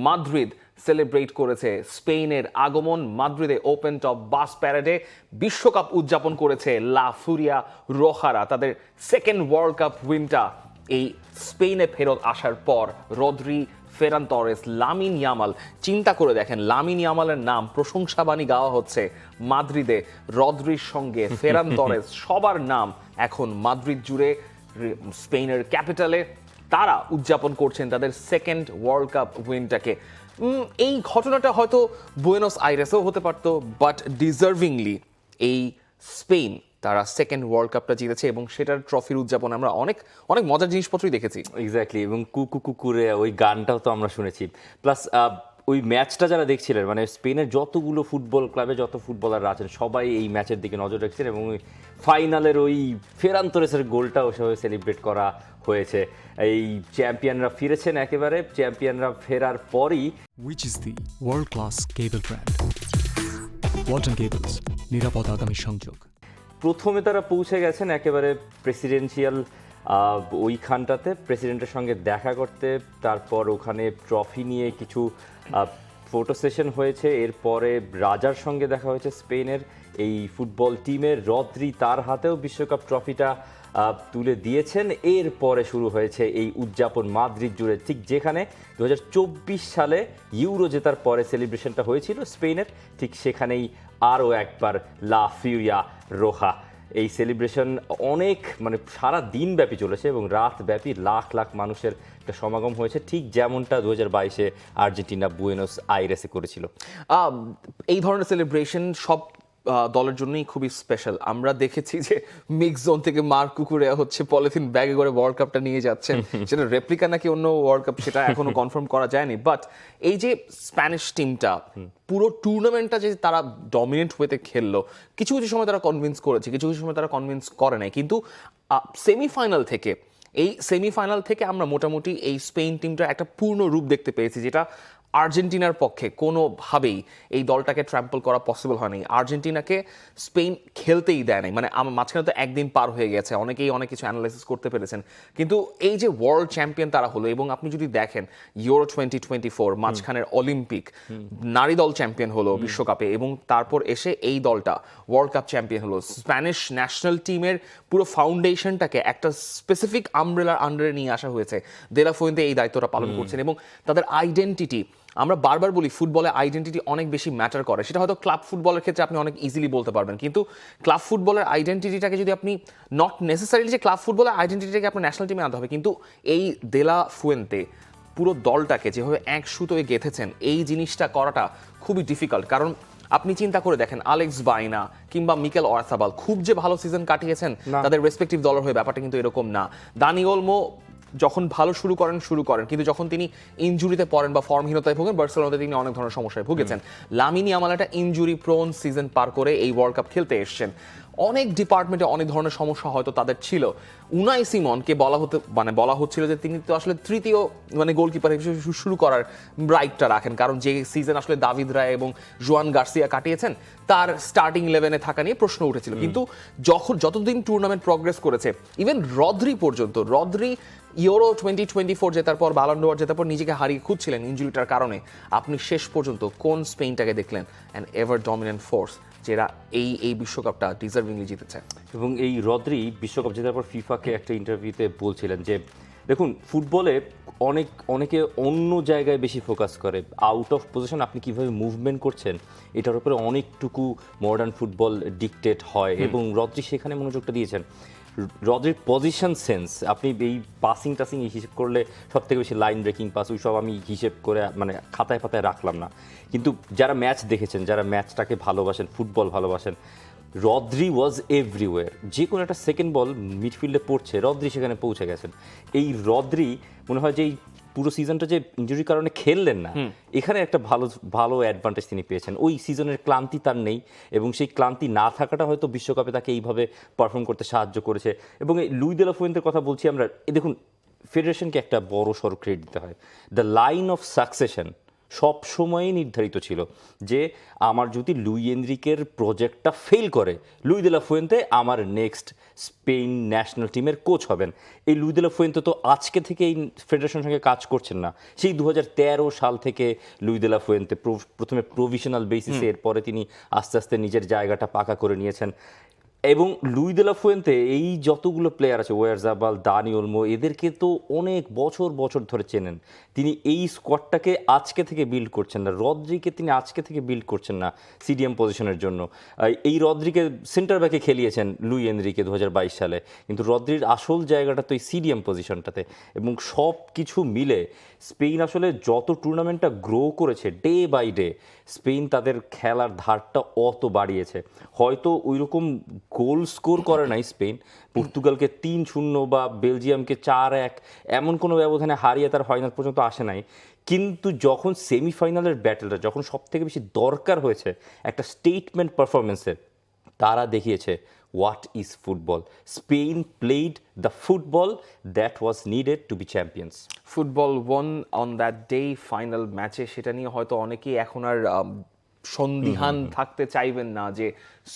Madrid celebrate করেছে স্পেনের আগমন। মাদ্রিদে ওপেন টপ বাস প্যারেডে বিশ্বকাপ উদযাপন করেছে লা ফুরিয়া রোহারা। তাদের সেকেন্ড ওয়ার্ল্ড কাপ উইনটা এই স্পেনে ফেরত আসার পর রদ্রি, ফেরান তরেস, লামিন ইয়ামাল, চিন্তা করে দেখেন লামিন ইয়ামালের নাম প্রশংসাবাণী গাওয়া হচ্ছে মাদ্রিদে। রদ্রির সঙ্গে ফেরান তরেস সবার নাম এখন মাদ্রিদ জুড়ে স্পেনের ক্যাপিটালে। তারা উদযাপন করছেন তাদের সেকেন্ড ওয়ার্ল্ড কাপ উইনটাকে। এই ঘটনাটা হয়তো বুয়েনোস আইরেসেও হতে পারতো, বাট ডিজার্ভিংলি এই স্পেন তারা সেকেন্ড ওয়ার্ল্ড কাপটা জিতেছে এবং সেটার ট্রফির উদযাপন আমরা অনেক অনেক মজার জিনিসপত্রই দেখেছি। এক্স্যাক্টলি, এবং কুকু কুকুরে ওই গানটাও তো আমরা শুনেছি। প্লাস ওই ম্যাচটা যারা দেখছিলেন, মানে স্পেনের যতগুলো ফুটবল ক্লাবে যত ফুটবলাররা আছেন সবাই এই ম্যাচের দিকে নজর রাখছিলেন, এবং ওই ফাইনালের ওই ফেরান তোরেসের গোলটাও সেভাবে সেলিব্রেট করা হয়েছে। এই চ্যাম্পিয়নরা ফিরেছেন, একেবারে চ্যাম্পিয়নরা ফেরার পরই Which is the world-class cable brand? Walton Cables, নিরাপদ আগামী সংযোগ। প্রথমে তারা পৌঁছে গেছেন একেবারে প্রেসিডেন্সিয়াল ওইখানটাতে, প্রেসিডেন্টের সঙ্গে দেখা করতে। তারপর ওখানে ট্রফি নিয়ে কিছু ফটো সেশন হয়েছে। এরপরে রাজার সঙ্গে দেখা হয়েছে স্পেনের এই ফুটবল টিমের। রদ্রি তার হাতেও বিশ্বকাপ ট্রফিটা তুলে দিয়েছেন। এরপরে শুরু হয়েছে এই উদযাপন মাদ্রিদ জুড়ে, ঠিক যেখানে 2024 সালে ইউরো জেতার পরে সেলিব্রেশনটা হয়েছিল স্পেনের, ঠিক সেখানেই আরও একবার লা ফিউরিয়া রোহা। এই সেলিব্রেশন অনেক মানে সারা দিন ব্যাপী চলেছে এবং রাত ব্যাপী লাখ লাখ মানুষের একটা সমাগম হয়েছে, ঠিক যেমনটা 2022-এ আর্জেন্টিনা বুয়েনোস আইরেসে করেছিল। এই ধরনের সেলিব্রেশন সব দলের জন্যই খুবই স্পেশাল। আমরা দেখেছি যে মিক্স জোন থেকে মার্ক কুকুরেয়া হচ্ছে পলিথিন ব্যাগে করে ওয়ার্ল্ড কাপটা নিয়ে যাচ্ছেন। সেটা রেপ্লিকা নাকি অন্য ওয়ার্ল্ড কাপ সেটা এখনো কনফার্ম করা যায়নি, বাট এই যে স্প্যানিশ টিমটা পুরো টুর্নামেন্টটা যে তারা ডমিনেন্ট ওয়েতে খেললো, কিছু কিছু সময় তারা কনভিন্স করেছে, কিছু কিছু সময় তারা কনভিন্স করে নাই, কিন্তু সেমিফাইনাল থেকে আমরা মোটামুটি এই স্পেন টিমটা একটা পূর্ণ রূপ দেখতে পেয়েছি, যেটা আর্জেন্টিনার পক্ষে কোনোভাবেই এই দলটাকে ট্র্যাম্পল করা পসিবল হয়নি। আর্জেন্টিনাকে স্পেন খেলতেই দেয় নাই, মানে আমার মাঝখানে তো একদিন পার হয়ে গেছে, অনেকেই অনেক কিছু অ্যানালাইসিস করতে পেরেছেন, কিন্তু এই যে ওয়ার্ল্ড চ্যাম্পিয়ন তারা হলো, এবং আপনি যদি দেখেন ইউরো 2024 মাঝখানের অলিম্পিক নারী দল চ্যাম্পিয়ন হলো বিশ্বকাপে, এবং তারপর এসে এই দলটা ওয়ার্ল্ড কাপ চ্যাম্পিয়ন হলো। স্প্যানিশ ন্যাশনাল টিমের পুরো ফাউন্ডেশনটাকে একটা স্পেসিফিক আমব্রেলার আন্ডারে নিয়ে আসা হয়েছে। দে লা ফুয়েন্তে এই দায়িত্বটা পালন করছেন, এবং তাদের আইডেন্টিটি, আমরা বারবার বলি ফুটবলে আইডেন্টিটি অনেক বেশি ম্যাটার করে। সেটা হয়তো ক্লাব ফুটবলের ক্ষেত্রে আপনি অনেক ইজিলি বলতে পারবেন, কিন্তু ক্লাব ফুটবলের আইডেন্টিটিটাকে যদি আপনি নট নেসেসারিলি যে ক্লাব ফুটবলের আইডেন্টিটিটাকে আপনার ন্যাশনাল টিমে আনতে হবে, কিন্তু এই দে লা ফুয়েন্তে পুরো দলটাকে যেভাবে এক সুতোয় গেঁথেছেন, এই জিনিসটা করাটা খুবই ডিফিকাল্ট। কারণ আপনি চিন্তা করে দেখেন আলেক্স বাইনা কিংবা মিকেল ওয়ারসাবাল খুব যে ভালো সিজন কাটিয়েছেন তাদের রেসপেক্টিভ দলের হয়ে, ব্যাপারটা কিন্তু এরকম না। দানি ওলমো যখন ভালো শুরু করেন, কিন্তু যখন তিনি ইনজুরিতে পড়েন বা ফর্মহীনতায় ভোগেন, বার্সেলোনাতে তিনি অনেক ধরনের সমস্যায় ভুগেছেন। লামিন ইয়ামাল একটা ইনজুরি প্রোন সিজন পার করে এই ওয়ার্ল্ড কাপ খেলতে এসেছেন। অনেক ডিপার্টমেন্টে অনেক ধরনের সমস্যা হয়তো তাদের ছিল। উনাই সিমনকে বলা হচ্ছিল যে তিনি তো আসলে তৃতীয় গোলকিপার হিসেবে শুরু করার রাইটটা রাখেন, কারণ যে সিজন আসলে দাভিদ রায় এবং জোয়ান গার্সিয়া কাটিয়েছেন তার স্টার্টিং 11-এ থাকা নিয়ে প্রশ্ন উঠেছিল। কিন্তু যতদিন টুর্নামেন্ট প্রগ্রেস করেছে, ইভেন রদ্রি ইউরো 2024 জেতার পর, ব্যালন ড'র জেতার পর নিজেকে হারিয়ে খুঁজছিলেন ইনজুরিটার কারণে। আপনি শেষ পর্যন্ত কোন স্পেনটাকে দেখলেন, অ্যান এভার ডমিনেন্ট ফোর্স, যেটা এই বিশ্বকাপটা ডিজার্ভিংলি জিতেছে। এবং এই রদ্রি বিশ্বকাপ জেতার পর ফিফাকে একটা ইন্টারভিউতে বলছিলেন যে দেখুন, ফুটবলে অনেকে অন্য জায়গায় বেশি ফোকাস করে, আউট অফ পজিশন আপনি কিভাবে মুভমেন্ট করছেন এটার উপরে অনেকটুকু মডার্ন ফুটবল ডিকটেট হয়, এবং রদ্রি সেখানে মনোযোগটা দিয়েছেন। রদ্রির পজিশন সেন্স, আপনি এই পাসিং টাসিং হিসেব করলে সব থেকে বেশি লাইন ব্রেকিং পাস, ওই সব আমি হিসেব করে মানে খাতায় পাতায় রাখলাম না, কিন্তু যারা ম্যাচ দেখেছেন, যারা ম্যাচটাকে ভালোবাসেন, ফুটবল ভালোবাসেন, রদ্রি ওয়াজ এভরিওয়্যার। যে কোনো একটা সেকেন্ড বল মিডফিল্ডে পড়ছে, রদ্রি সেখানে পৌঁছে গেছেন। এই রদ্রি মনে হয় যে এই পুরো সিজনটা যে ইনজুরির কারণে খেললেন না, এখানে একটা ভালো অ্যাডভান্টেজ তিনি পেয়েছেন। ওই সিজনের ক্লান্তি তার নেই, এবং সেই ক্লান্তি না থাকাটা হয়তো বিশ্বকাপে তাকে এইভাবে পারফর্ম করতে সাহায্য করেছে। এবং এই লুই দে লা ফুয়েন্তের কথা বলছি আমরা, দেখুন ফেডারেশনকে একটা বড় সড় ক্রেডিট দিতে হয়। দ্য লাইন অফ সাকসেশন সব সময়ই নির্ধারিত ছিল যে আমার যদি লুই এনরিকের প্রজেক্টটা ফেল করে, লুই দে লা ফুয়েন্তে আমার নেক্সট স্পেন ন্যাশনাল টিমের কোচ হবেন। এই লুই দে লা ফুয়েন্তে তো আজকে থেকে এই ফেডারেশনের সঙ্গে কাজ করছেন না, সেই 2013 সাল থেকে লুই দে লা ফুয়েন্তে প্রথমে প্রভিশনাল বেসিসে, এরপরে তিনি আস্তে আস্তে নিজের জায়গাটা পাকা করে নিয়েছেন। এবং লুই দে লা ফুয়েন্তে এই যতগুলো প্লেয়ার আছে, ওয়ারজাবাল, দানি ওলমো, এদেরকে তো অনেক বছর বছর ধরে চেনেন। তিনি এই স্কোয়াডটাকে আজকে থেকে বিল্ড করছেন না, রদ্রিকে তিনি আজকে থেকে বিল্ড করছেন না সিডিএম পজিশনের জন্য। এই রদ্রিকে সেন্টার ব্যাকে খেলিয়েছেন লুই এনরিকে 2022 সালে, কিন্তু রদ্রির আসল জায়গাটা তো এই সিডিএম পজিশনটাতে। এবং সব কিছু মিলে স্পেন আসলে যত টুর্নামেন্টটা গ্রো করেছে ডে বাই ডে, স্পেন তাদের খেলার ধারটা অত বাড়িয়েছে। হয়তো ওইরকম গোল স্কোর করে নাই স্পেন, পর্তুগালকে 3-0 বা বেলজিয়ামকে 4-1 এমন কোনো ব্যবধানে হারিয়ে তার ফাইনাল পর্যন্ত আসে নাই। কিন্তু যখন সেমিফাইনালের ব্যাটেলটা যখন সব থেকে বেশি দরকার হয়েছে একটা স্টেটমেন্ট পারফরমেন্সের, তারা দেখিয়েছে what is football. Spain played the football that was needed to be champions. Football one on that day final ম্যাচে, সেটা নিয়ে হয়তো অনেকেই এখন আর সন্দিহান থাকতে চাইবেন না যে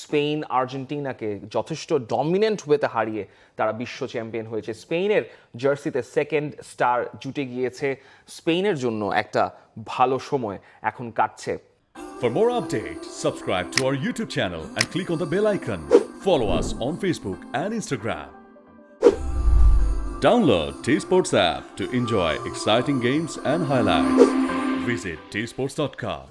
স্পেন আর্জেন্টিনাকে যথেষ্ট ডমিনেন্ট ওয়েতে হারিয়ে তারা বিশ্ব চ্যাম্পিয়ন হয়েছে। স্পেনের জার্সিতে সেকেন্ড স্টার জুটে গিয়েছে, স্পেনের জন্য একটা ভালো সময় এখন কাটছে। For more updates, subscribe to our YouTube channel and click on the bell icon. Follow us on Facebook and Instagram. Download T-Sports app to enjoy exciting games and highlights. Visit tsports.com.